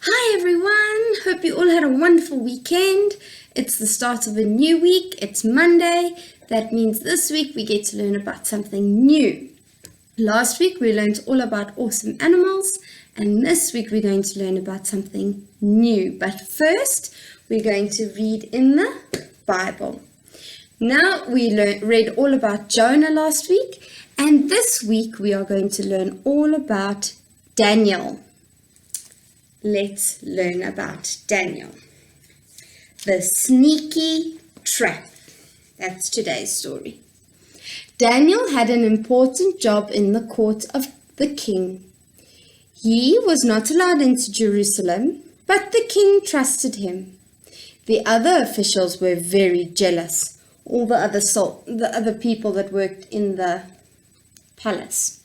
Hi everyone, hope you all had a wonderful weekend. It's the start of a new week, it's Monday. That means this week we get to learn about something new. Last week we learned all about awesome animals, and this week we're going to learn about something new. But first we're going to read in the Bible. Now we read all about Jonah last week, and this week we are going to learn all about Daniel. Let's learn about Daniel. The sneaky trap. That's today's story. Daniel had an important job in the court of the king. He was not allowed into Jerusalem, but the king trusted him. The other officials were very jealous, all the other people that worked in the palace.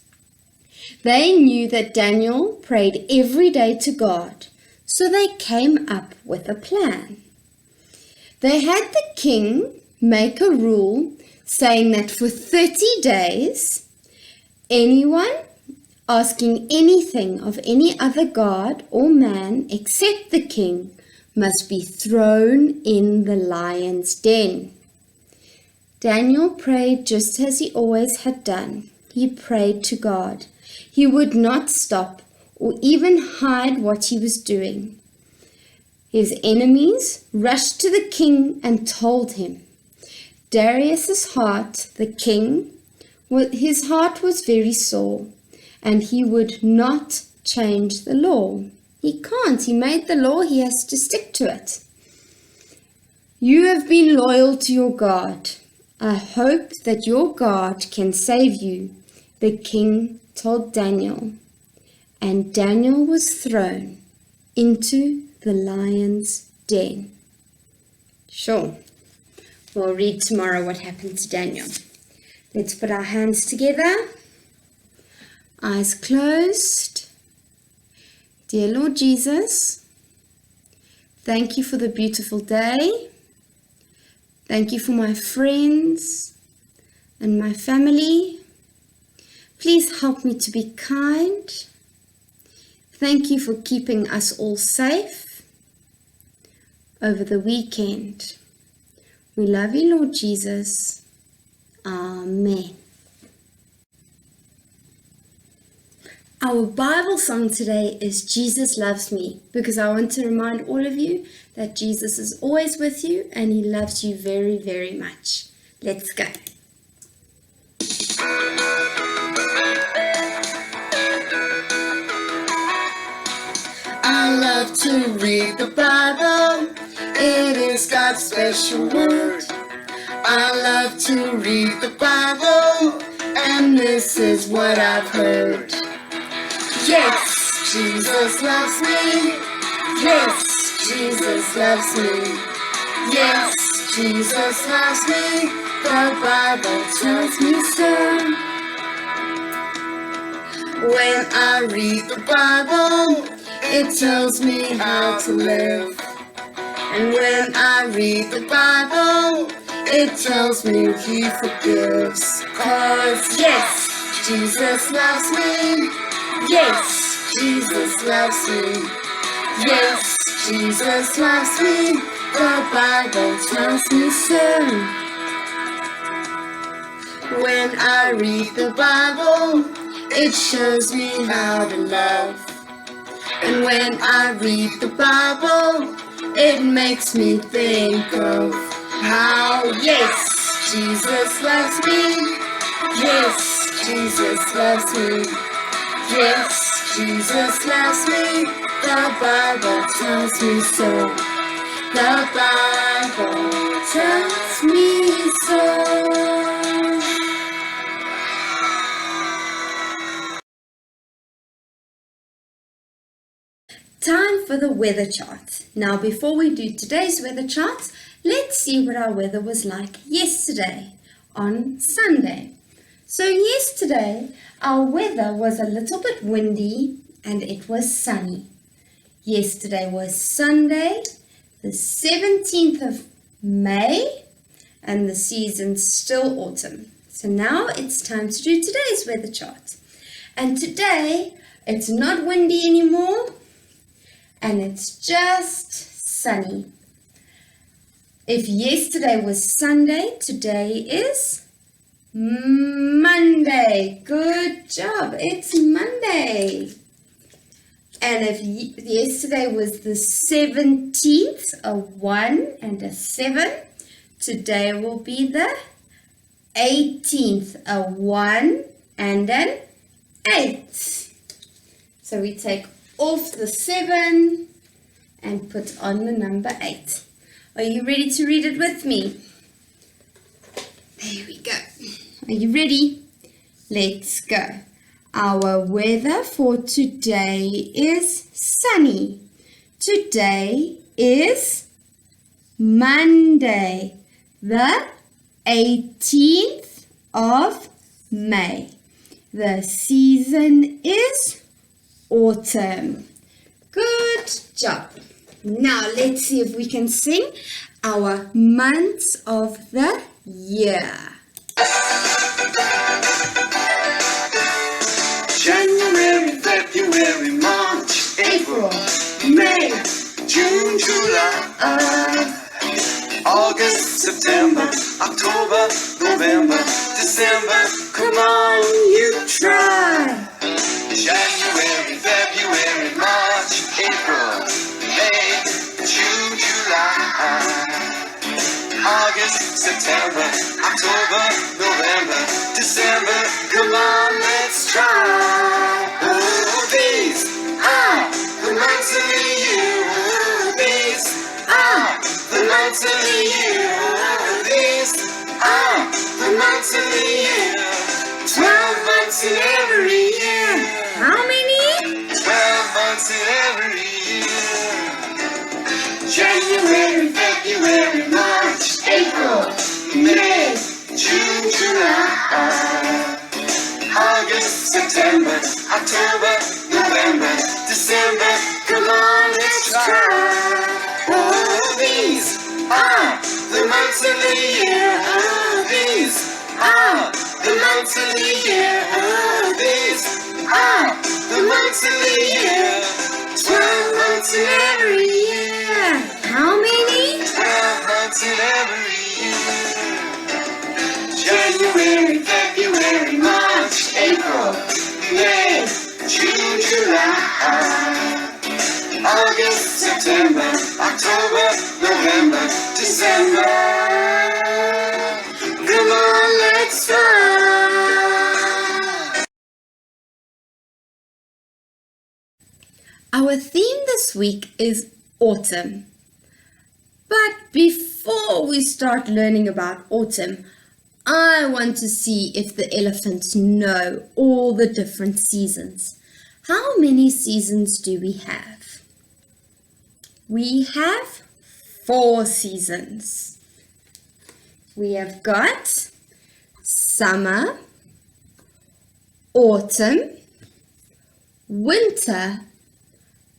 They knew that Daniel prayed every day to God, so they came up with a plan. They had the king make a rule saying that for 30 days, anyone asking anything of any other god or man except the king must be thrown in the lion's den. Daniel prayed just as he always had done. He prayed to God. He would not stop or even hide what he was doing. His enemies rushed to the king and told him. Darius's heart, the king, his heart was very sore, and he would not change the law. He can't. He made the law. He has to stick to it. You have been loyal to your God. I hope that your God can save you, the king told Daniel, and Daniel was thrown into the lion's den. Sure, we'll read tomorrow what happened to Daniel. Let's put our hands together, eyes closed. Dear Lord Jesus, thank you for the beautiful day. Thank you for my friends and my family. Please help me to be kind. Thank you for keeping us all safe over the weekend. We love you, Lord Jesus. Amen. Our Bible song today is Jesus Loves Me, because I want to remind all of you that Jesus is always with you and he loves you very, very much. Let's go. I love to read the Bible, it is God's special word. I love to read the Bible, and this is what I've heard. Yes, Jesus loves me. Yes, Jesus loves me. Yes, Jesus loves me. The Bible tells me so. When I read the Bible, it tells me how to live. And when I read the Bible, it tells me he forgives. 'Cause yes, Jesus loves me. Yes, Jesus loves me. Yes, Jesus loves me. The Bible tells me so. When I read the Bible, it shows me how to love. And when I read the Bible, it makes me think of how, yes, Jesus loves me. Yes, Jesus loves me. Yes, Jesus loves me. The Bible tells me so. The Bible tells me so. Time for the weather chart. Now, before we do today's weather chart, let's see what our weather was like yesterday on Sunday. So yesterday, our weather was a little bit windy and it was sunny. Yesterday was Sunday, the 17th of May, and the season's still autumn. So now it's time to do today's weather chart. And today, it's not windy anymore. and it's just sunny. If yesterday was Sunday, today is Monday. Good job. It's Monday. And if yesterday was the 17th, a 1 and a 7, today will be the 18th, a 1 and an 8. So we take off the 7 and put on the number 8. Are you ready to read it with me? There we go. Are you ready? Let's go. Our weather for today is sunny. Today is Monday, the 18th of May. The season is autumn. Good job. Now let's see if we can sing our months of the year. January, February, March, April, May, June, July, August, September, October, November, December. Come on, you try. January, February, March, April, May, June, July, August, September, October, November, December. Come on, let's try. Oh, these are the months of the year. Oh, these are the months of the year. Oh, these are the months of the year. 12 months in every year. How many? 12 months in every year. January, February, March, April, May, June, July, August, September, October, November, December. Come on, let's try. Oh, these are the months of the year. Oh, these are the months of the year. Oh, these are the months of the year. 12 months in every year. How many? 12 months in every year. January, February, March, April, May, June, July, August, September, October, November, December. Come on, let's start. Our theme this week is autumn. But before we start learning about autumn, I want to see if the elephants know all the different seasons. How many seasons do we have? We have 4 seasons. We have got summer, autumn, winter,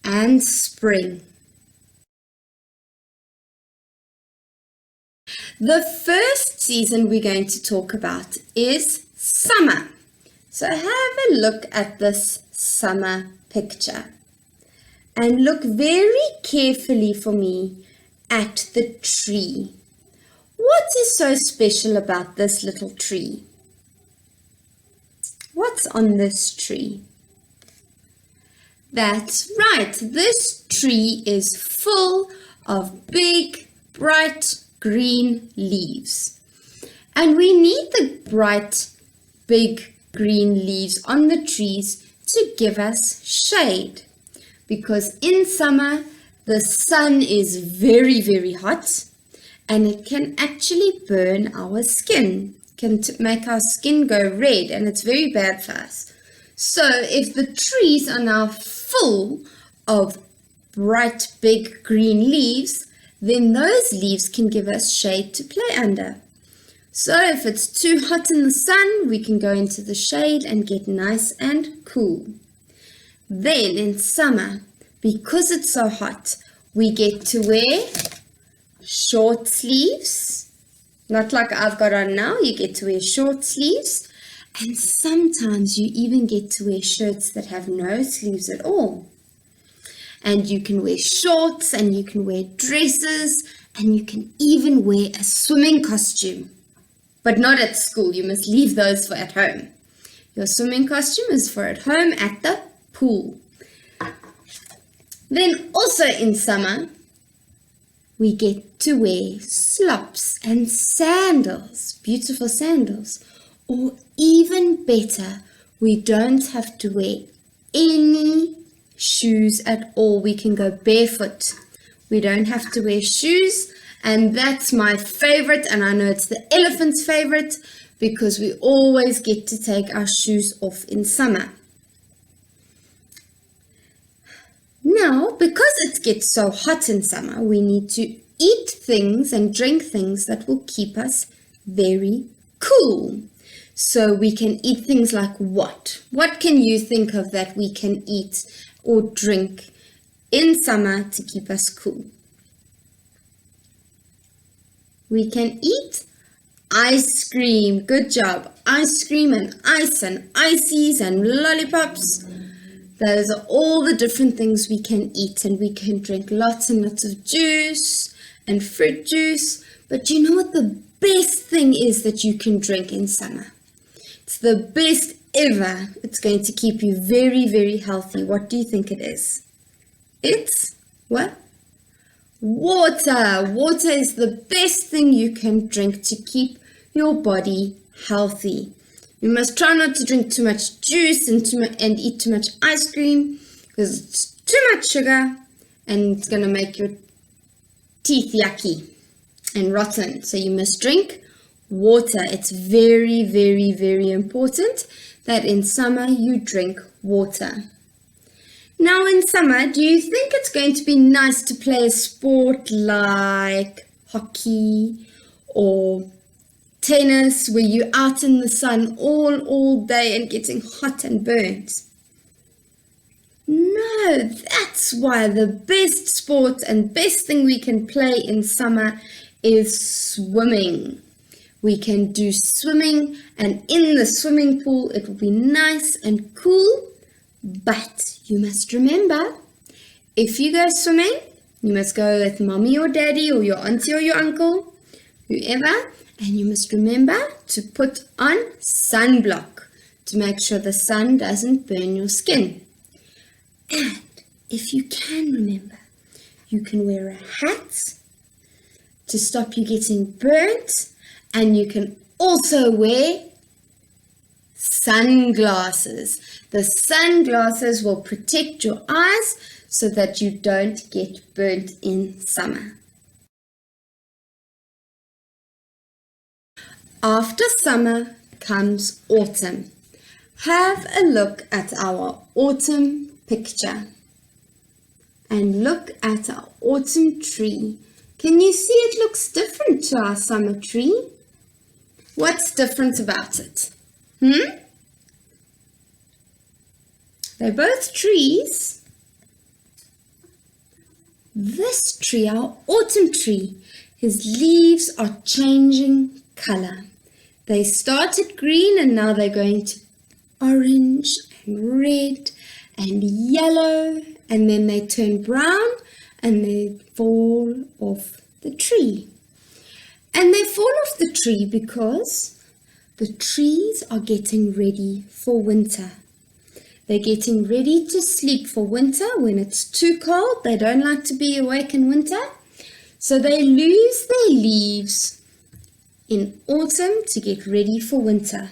and spring. The first season we're going to talk about is summer. So have a look at this summer picture and look very carefully for me at the tree. What is so special about this little tree? What's on this tree? That's right, this tree is full of big, bright green leaves. And we need the bright, big green leaves on the trees to give us shade. Because in summer, the sun is very, very hot and it can actually burn our skin, can make our skin go red, and it's very bad for us. So if the trees are now full of bright, big green leaves, then those leaves can give us shade to play under. So if it's too hot in the sun, we can go into the shade and get nice and cool. Then in summer, because it's so hot, we get to wear short sleeves. Not like I've got on now, you get to wear short sleeves. And sometimes you even get to wear shirts that have no sleeves at all. and you can wear shorts, and you can wear dresses, and you can even wear a swimming costume. But not at school. You must leave those for at home. Your swimming costume is for at home at the pool. Then also in summer, we get to wear slops and sandals, beautiful sandals. Or even better, we don't have to wear any shoes at all. We can go barefoot. We don't have to wear shoes, and that's my favorite, and I know it's the elephant's favorite because we always get to take our shoes off in summer. Now, because it gets so hot in summer, we need to eat things and drink things that will keep us very cool. So we can eat things like what? What can you think of that we can eat or drink in summer to keep us cool? We can eat ice cream. Good job. Ice cream and ice and ices and lollipops. Those are all the different things we can eat, and we can drink lots and lots of juice and fruit juice. But you know what the best thing is that you can drink in summer? It's the best ever. It's going to keep you very, very healthy. What do you think it is? It's what? Water. Water is the best thing you can drink to keep your body healthy. You must try not to drink too much juice and eat too much ice cream because it's too much sugar and it's going to make your teeth yucky and rotten. So you must drink water. It's very, very, very important that in summer you drink water. Now in summer, do you think it's going to be nice to play a sport like hockey or tennis where you're out in the sun all day and getting hot and burnt? No, that's why the best sport and best thing we can play in summer is swimming. We can do swimming, and in the swimming pool it will be nice and cool. But you must remember, if you go swimming, you must go with mommy or daddy or your auntie or your uncle, whoever, and you must remember to put on sunblock to make sure the sun doesn't burn your skin. And if you can remember, you can wear a hat to stop you getting burnt, and you can also wear sunglasses. The sunglasses will protect your eyes so that you don't get burnt in summer. After summer comes autumn. Have a look at our autumn picture and look at our autumn tree. Can you see it looks different to our summer tree? What's different about it? They're both trees. This tree, our autumn tree, his leaves are changing color. They started green and now they're going to orange and red and yellow, and then they turn brown and they fall off the tree. And they fall off the tree because the trees are getting ready for winter. They're getting ready to sleep for winter when it's too cold. They don't like to be awake in winter. So they lose their leaves in autumn to get ready for winter.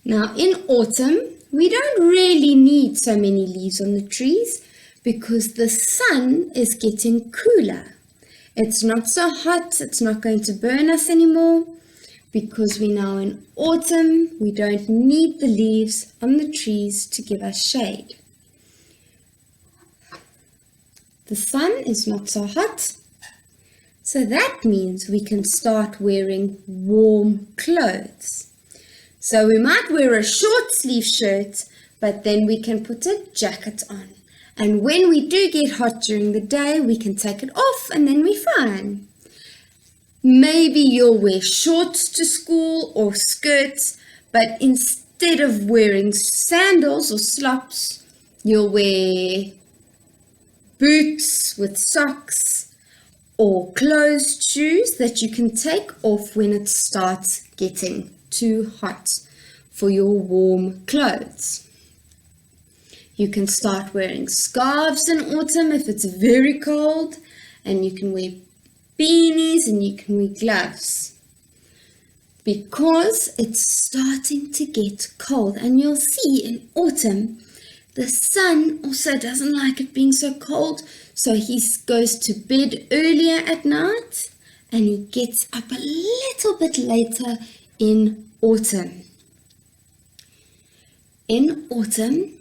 Now in autumn, we don't really need so many leaves on the trees because the sun is getting cooler. It's not so hot, it's not going to burn us anymore. Because we're now in autumn, we don't need the leaves on the trees to give us shade. The sun is not so hot, so that means we can start wearing warm clothes. So we might wear a short sleeve shirt, but then we can put a jacket on. And when we do get hot during the day, we can take it off and then we're fine. Maybe you'll wear shorts to school or skirts, but instead of wearing sandals or slops, you'll wear boots with socks, or closed shoes that you can take off when it starts getting too hot for your warm clothes. You can start wearing scarves in autumn if it's very cold, and you can wear beanies and you can wear gloves because it's starting to get cold. And you'll see in autumn the sun also doesn't like it being so cold, so he goes to bed earlier at night and he gets up a little bit later in autumn. In autumn,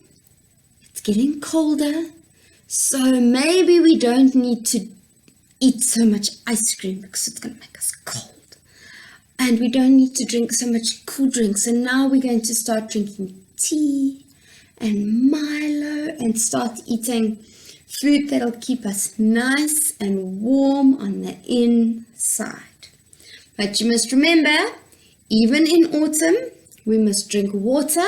it's getting colder, so maybe we don't need to eat so much ice cream because it's going to make us cold. And we don't need to drink so much cool drinks. And now we're going to start drinking tea and Milo and start eating food that'll keep us nice and warm on the inside. But you must remember, even in autumn, we must drink water.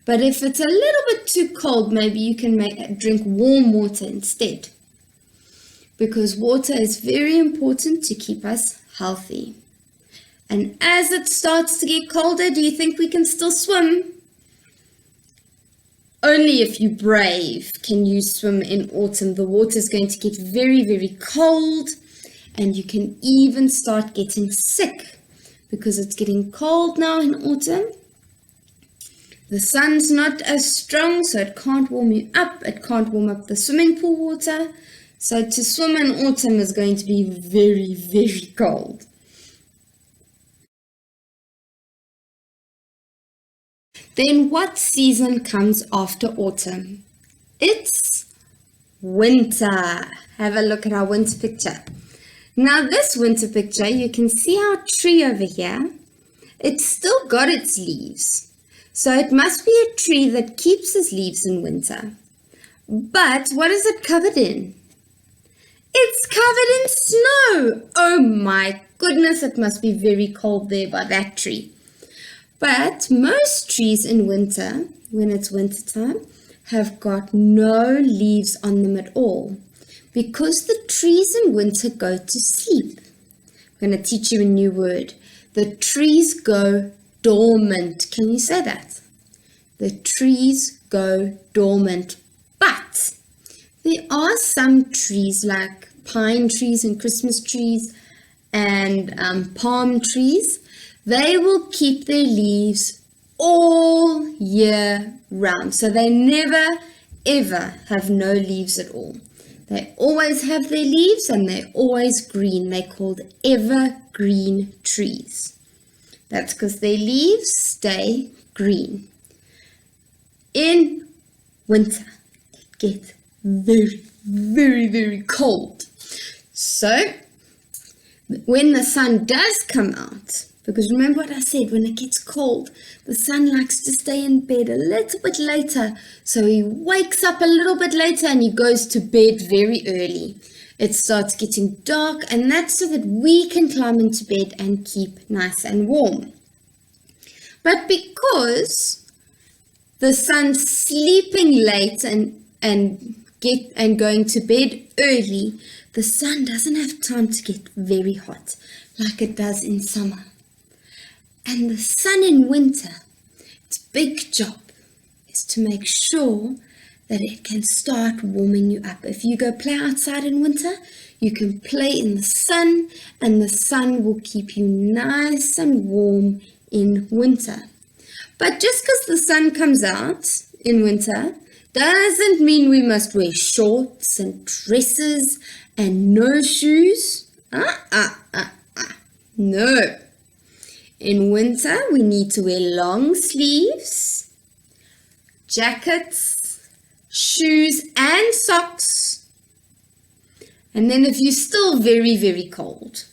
But if it's a little bit too cold, maybe you can drink warm water instead. Because water is very important to keep us healthy. And as it starts to get colder, do you think we can still swim? Only if you're brave can you swim in autumn. The water is going to get very, very cold, and you can even start getting sick because it's getting cold now in autumn. The sun's not as strong, so it can't warm you up. It can't warm up the swimming pool water. So to swim in autumn is going to be very, very cold. Then what season comes after autumn? It's winter. Have a look at our winter picture. Now this winter picture, you can see our tree over here. It's still got its leaves. So it must be a tree that keeps its leaves in winter. But what is it covered in? It's covered in snow. Oh my goodness, it must be very cold there by that tree. But most trees in winter, when it's winter time, have got no leaves on them at all because the trees in winter go to sleep. I'm going to teach you a new word. The trees go dormant. Can you say that? The trees go dormant. But there are some trees like pine trees and Christmas trees and palm trees. They will keep their leaves all year round. So they never, ever have no leaves at all. They always have their leaves and they're always green. They're called evergreen trees. That's because their leaves stay green. In winter, it gets very, very, very cold. So when the sun does come out, because remember what I said, when it gets cold, the sun likes to stay in bed a little bit later. So he wakes up a little bit later and he goes to bed very early. It starts getting dark, and that's so that we can climb into bed and keep nice and warm. But because the sun's sleeping late and going to bed early, the sun doesn't have time to get very hot like it does in summer. And the sun in winter, its big job is to make sure that it can start warming you up. If you go play outside in winter, you can play in the sun, and the sun will keep you nice and warm in winter. But just because the sun comes out in winter doesn't mean we must wear shorts and dresses and no shoes. No. In winter, we need to wear long sleeves, jackets, shoes and socks. And then if you're still very, very cold,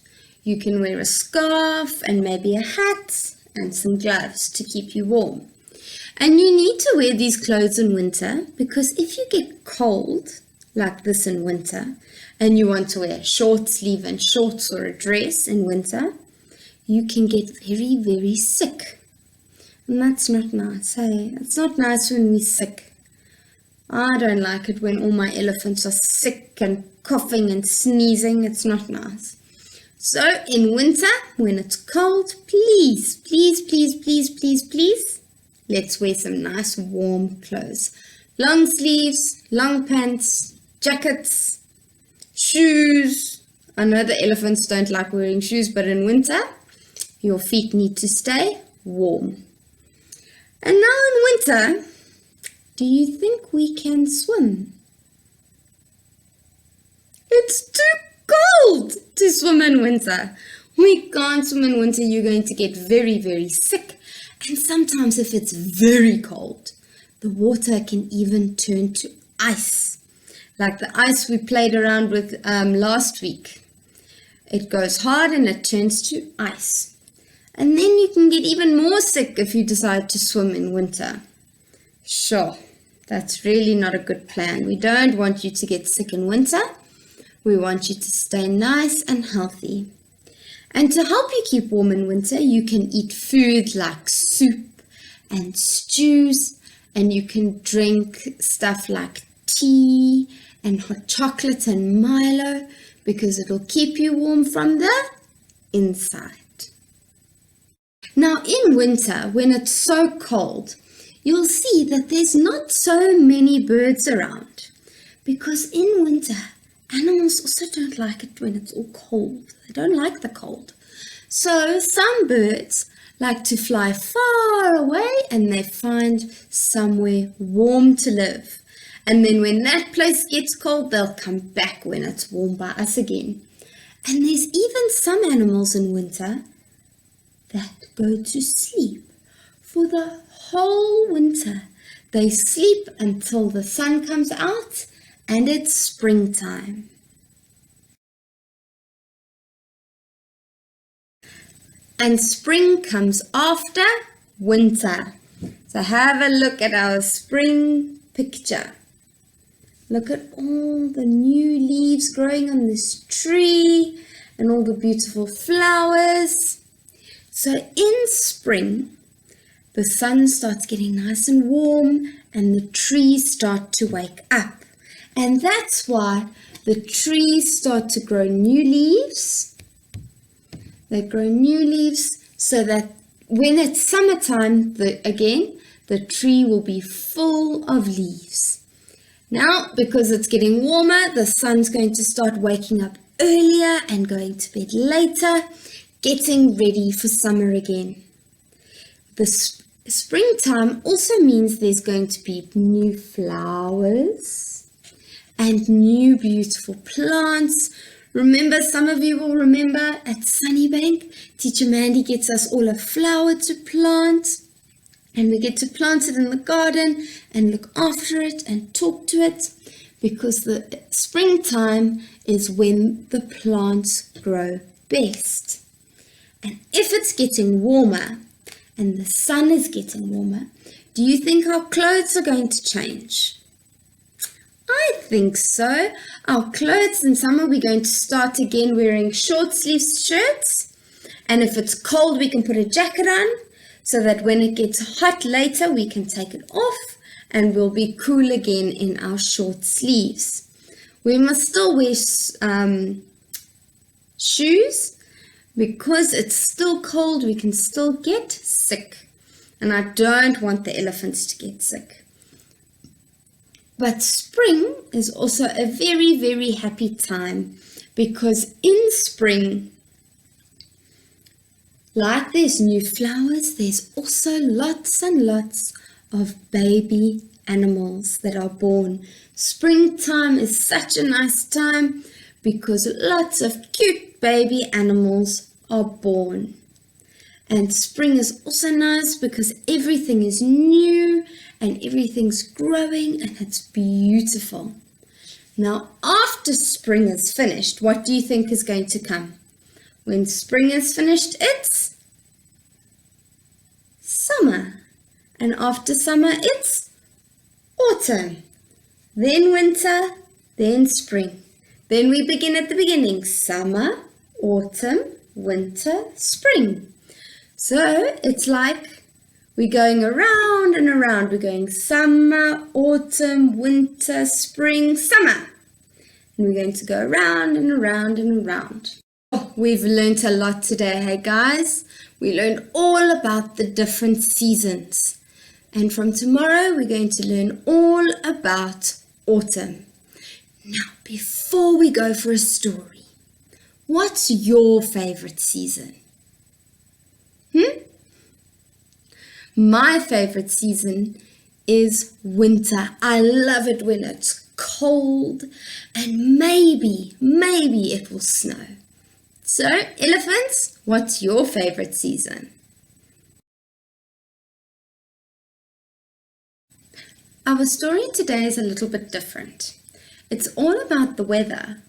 you can wear a scarf and maybe a hat and some gloves to keep you warm. And you need to wear these clothes in winter because if you get cold like this in winter and you want to wear a short sleeve and shorts or a dress in winter, you can get very, very sick. And that's not nice, hey? It's not nice when we're sick. I don't like it when all my elephants are sick and coughing and sneezing. It's not nice. So in winter, when it's cold, please, please, please, please, please, please, let's wear some nice warm clothes. Long sleeves, long pants, jackets, shoes. I know the elephants don't like wearing shoes, but in winter, your feet need to stay warm. And now in winter, do you think we can swim? It's too cold to swim in winter. We can't swim in winter. You're going to get very, very sick. And sometimes if it's very cold, the water can even turn to ice. Like the ice we played around with last week. It goes hard and it turns to ice. And then you can get even more sick if you decide to swim in winter. Sure, that's really not a good plan. We don't want you to get sick in winter. We want you to stay nice and healthy. And to help you keep warm in winter, you can eat food like soup and stews, and you can drink stuff like tea and hot chocolate and Milo because it'll keep you warm from the inside. Now in winter, when it's so cold, you'll see that there's not so many birds around because in winter, animals also don't like it when it's all cold. They don't like the cold. So some birds like to fly far away and they find somewhere warm to live. And then when that place gets cold, they'll come back when it's warm by us again. And there's even some animals in winter that go to sleep for the whole winter. They sleep until the sun comes out and it's springtime. And spring comes after winter. So have a look at our spring picture. Look at all the new leaves growing on this tree and all the beautiful flowers. So in spring, the sun starts getting nice and warm and the trees start to wake up. And that's why the trees start to grow new leaves. They grow new leaves so that when it's summertime, the tree will be full of leaves. Now, because it's getting warmer, the sun's going to start waking up earlier and going to bed later, getting ready for summer again. The springtime also means there's going to be new flowers and new beautiful plants. Remember, some of you will remember at Sunnybank, Teacher Mandy gets us all a flower to plant. And we get to plant it in the garden and look after it and talk to it because the springtime is when the plants grow best. And if it's getting warmer and the sun is getting warmer, do you think our clothes are going to change? I think so. Our clothes in summer, we're going to start again wearing short sleeve shirts. And if it's cold, we can put a jacket on, so that when it gets hot later, we can take it off and we'll be cool again in our short sleeves. We must still wear shoes because it's still cold. We can still get sick. And I don't want the elephants to get sick. But spring is also a very, very happy time because in spring, like there's new flowers, there's also lots and lots of baby animals that are born. Springtime is such a nice time because lots of cute baby animals are born. And spring is also nice because everything is new and everything's growing and it's beautiful. Now, after spring is finished, what do you think is going to come? When spring is finished, it's summer. And after summer, it's autumn. Then winter, then spring. Then we begin at the beginning. Summer, autumn, winter, spring. So it's like We're going around and around. We're going summer, autumn, winter, spring, summer. And we're going to go around and around and around. Oh, we've learned a lot today, hey guys. We learned all about the different seasons. And from tomorrow, we're going to learn all about autumn. Now, before we go for a story, what's your favorite season? My favorite season is winter. I love it when it's cold and maybe it will snow. So, elephants, what's your favorite season? Our story today is a little bit different. It's all about the weather,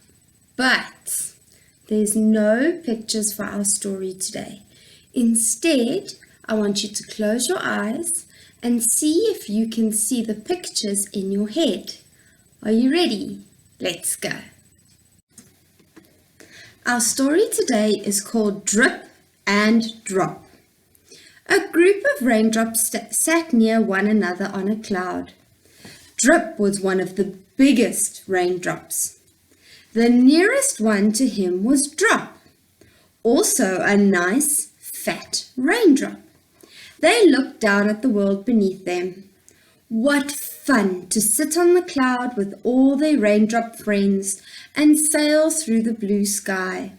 but there's no pictures for our story today. Instead, I want you to close your eyes and see if you can see the pictures in your head. Are you ready? Let's go. Our story today is called Drip and Drop. A group of raindrops sat near one another on a cloud. Drip was one of the biggest raindrops. The nearest one to him was Drop, also a nice, fat raindrop. They looked down at the world beneath them. What fun to sit on the cloud with all their raindrop friends and sail through the blue sky.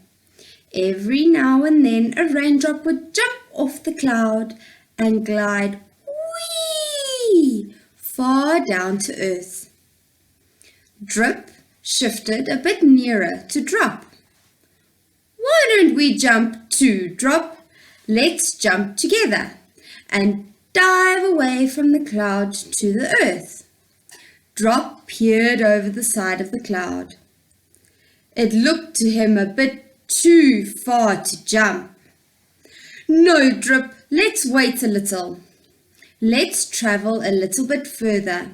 Every now and then a raindrop would jump off the cloud and glide whee far down to earth. Drip shifted a bit nearer to Drop. Why don't we jump too, Drop? Let's jump together and dive away from the cloud to the earth. Drop peered over the side of the cloud. It looked to him a bit too far to jump. No, Drip, let's wait a little. Let's travel a little bit further.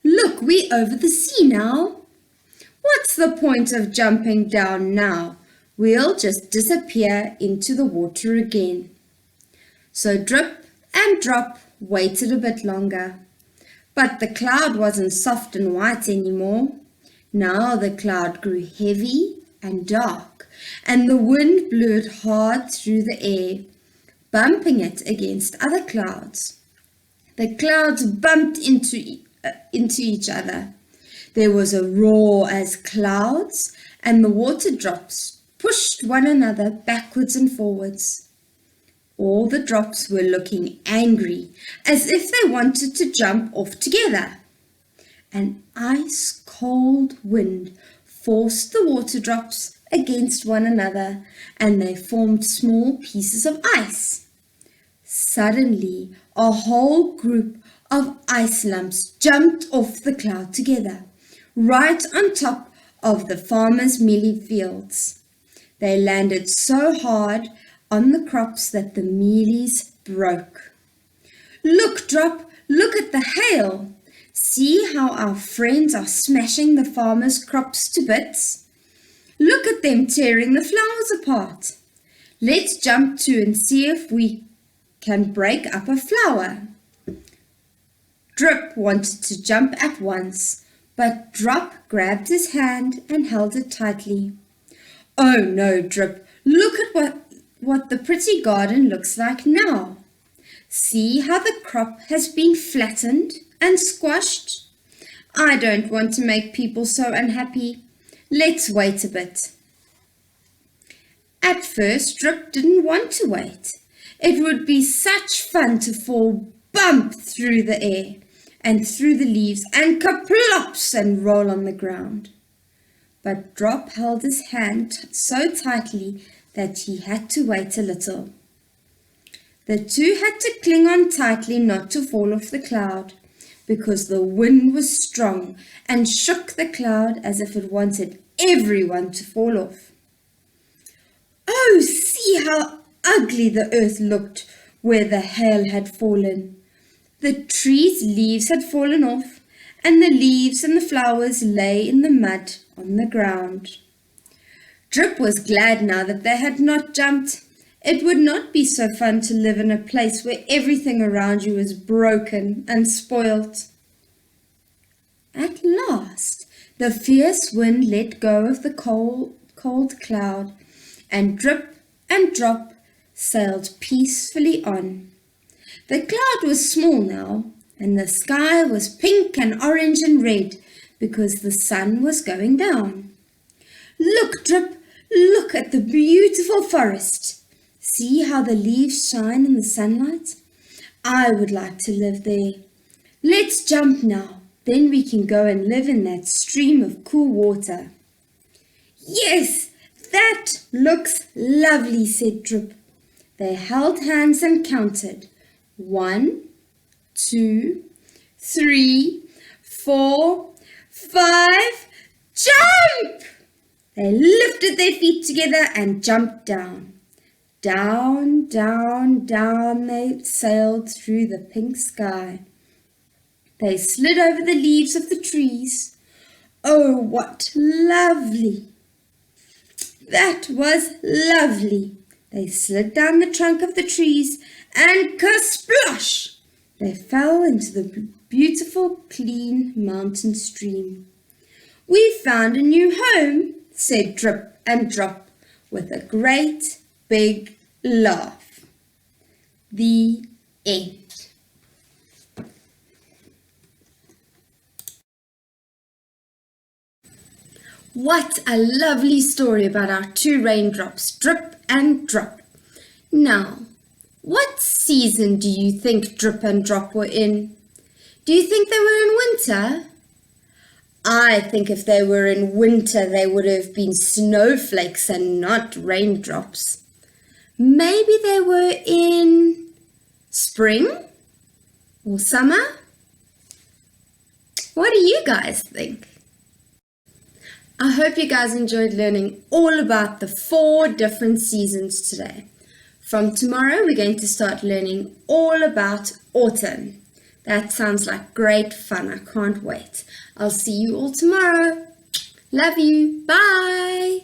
Look, we're over the sea now. What's the point of jumping down now? We'll just disappear into the water again. So Drip and Drop waited a bit longer. But the cloud wasn't soft and white anymore. Now the cloud grew heavy and dark, and the wind blew it hard through the air, bumping it against other clouds. The clouds bumped into each other. There was a roar as clouds and the water drops pushed one another backwards and forwards. All the drops were looking angry, as if they wanted to jump off together. An ice-cold wind forced the water drops against one another, and they formed small pieces of ice. Suddenly, a whole group of ice lumps jumped off the cloud together, right on top of the farmer's mealie fields. They landed so hard on the crops that the mealies broke. Look, Drop, look at the hail. See how our friends are smashing the farmer's crops to bits. Look at them tearing the flowers apart. Let's jump too and see if we can break up a flower. Drip wanted to jump at once, but Drop grabbed his hand and held it tightly. Oh no, Drip, look at what the pretty garden looks like now. See how the crop has been flattened and squashed? I don't want to make people so unhappy. Let's wait a bit. At first, Drip didn't want to wait. It would be such fun to fall bump through the air and through the leaves and kaplops and roll on the ground. But Drop held his hand so tightly that he had to wait a little. The two had to cling on tightly not to fall off the cloud, because the wind was strong and shook the cloud as if it wanted everyone to fall off. Oh, see how ugly the earth looked where the hail had fallen. The trees' leaves had fallen off, and the leaves and the flowers lay in the mud on the ground. Drip was glad now that they had not jumped. It would not be so fun to live in a place where everything around you is broken and spoilt. At last, the fierce wind let go of the cold cloud, and Drip and Drop sailed peacefully on. The cloud was small now, and the sky was pink and orange and red because the sun was going down. Look, Drip, look at the beautiful forest. See how the leaves shine in the sunlight? I would like to live there. Let's jump now. Then we can go and live in that stream of cool water. Yes, that looks lovely, said Drip. They held hands and counted. 1, 2, 3, 4, 5, jump! They lifted their feet together and jumped down. Down, down, down they sailed through the pink sky. They slid over the leaves of the trees. Oh, what lovely! That was lovely. They slid down the trunk of the trees and kersplosh! They fell into the beautiful, clean mountain stream. We found a new home, said Drip and Drop with a great big laugh. The end. What a lovely story about our two raindrops, Drip and Drop. Now, what season do you think Drip and Drop were in? Do you think they were in winter? I think if they were in winter, they would have been snowflakes and not raindrops. Maybe they were in spring or summer? What do you guys think? I hope you guys enjoyed learning all about the 4 different seasons today. From tomorrow, we're going to start learning all about autumn. That sounds like great fun. I can't wait. I'll see you all tomorrow. Love you. Bye.